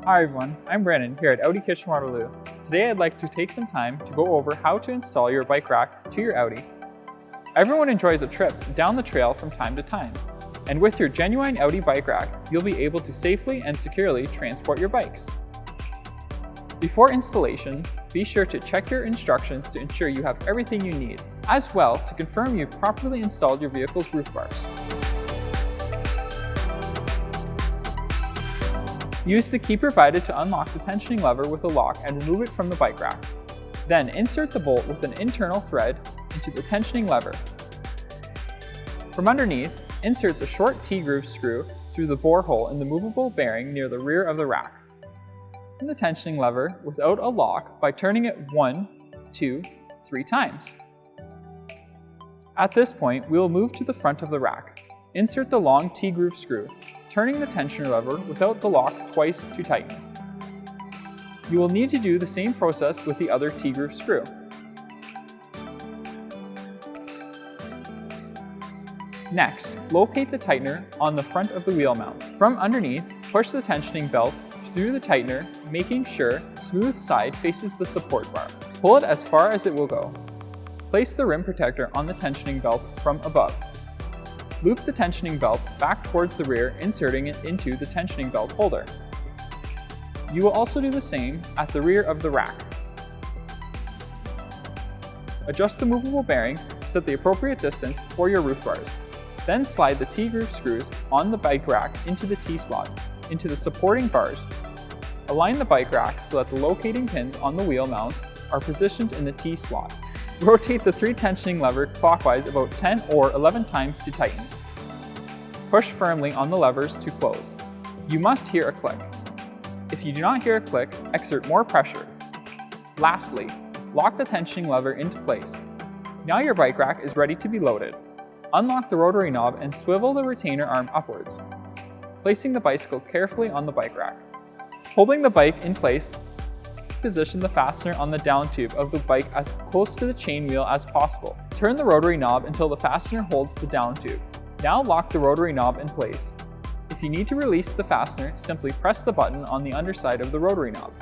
Hi everyone, I'm Brandon here at Audi Kitchener-Waterloo. Today I'd like to take some time to go over how to install your bike rack to your Audi. Everyone enjoys a trip down the trail from time to time, and with your genuine Audi Bike Rack, you'll be able to safely and securely transport your bikes. Before installation, be sure to check your instructions to ensure you have everything you need, as well to confirm you've properly installed your vehicle's roof bars. Use the key provided to unlock the tensioning lever with a lock and remove it from the bike rack. Then insert the bolt with an internal thread into the tensioning lever. From underneath, insert the short T-groove screw through the bore hole in the movable bearing near the rear of the rack. Turn the tensioning lever without a lock by turning it 1, 2, 3 times. At this point, we will move to the front of the rack. Insert the long T-groove screw, turning the tensioner lever without the lock twice to tighten. You will need to do the same process with the other T-groove screw. Next, locate the tightener on the front of the wheel mount. From underneath, push the tensioning belt through the tightener, making sure the smooth side faces the support bar. Pull it as far as it will go. Place the rim protector on the tensioning belt from above. Loop the tensioning belt back towards the rear, inserting it into the tensioning belt holder. You will also do the same at the rear of the rack. Adjust the movable bearing to set the appropriate distance for your roof bars. Then slide the T-groove screws on the bike rack into the T-slot, into the supporting bars. Align the bike rack so that the locating pins on the wheel mounts are positioned in the T-slot. Rotate the 3 tensioning lever clockwise about 10 or 11 times to tighten. Push firmly on the levers to close. You must hear a click. If you do not hear a click, exert more pressure. Lastly, lock the tensioning lever into place. Now your bike rack is ready to be loaded. Unlock the rotary knob and swivel the retainer arm upwards, placing the bicycle carefully on the bike rack. Holding the bike in place, position the fastener on the down tube of the bike as close to the chain wheel as possible. Turn the rotary knob until the fastener holds the down tube. Now lock the rotary knob in place. If you need to release the fastener, simply press the button on the underside of the rotary knob.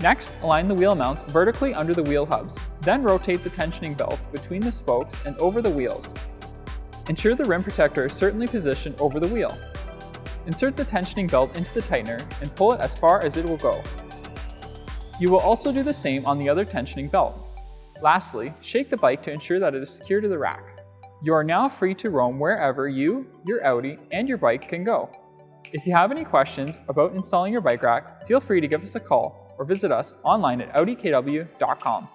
Next, align the wheel mounts vertically under the wheel hubs. Then rotate the tensioning belt between the spokes and over the wheels. Ensure the rim protector is certainly positioned over the wheel. Insert the tensioning belt into the tightener and pull it as far as it will go. You will also do the same on the other tensioning belt. Lastly, shake the bike to ensure that it is secure to the rack. You are now free to roam wherever you, your Audi, and your bike can go. If you have any questions about installing your bike rack, feel free to give us a call or visit us online at audikw.com.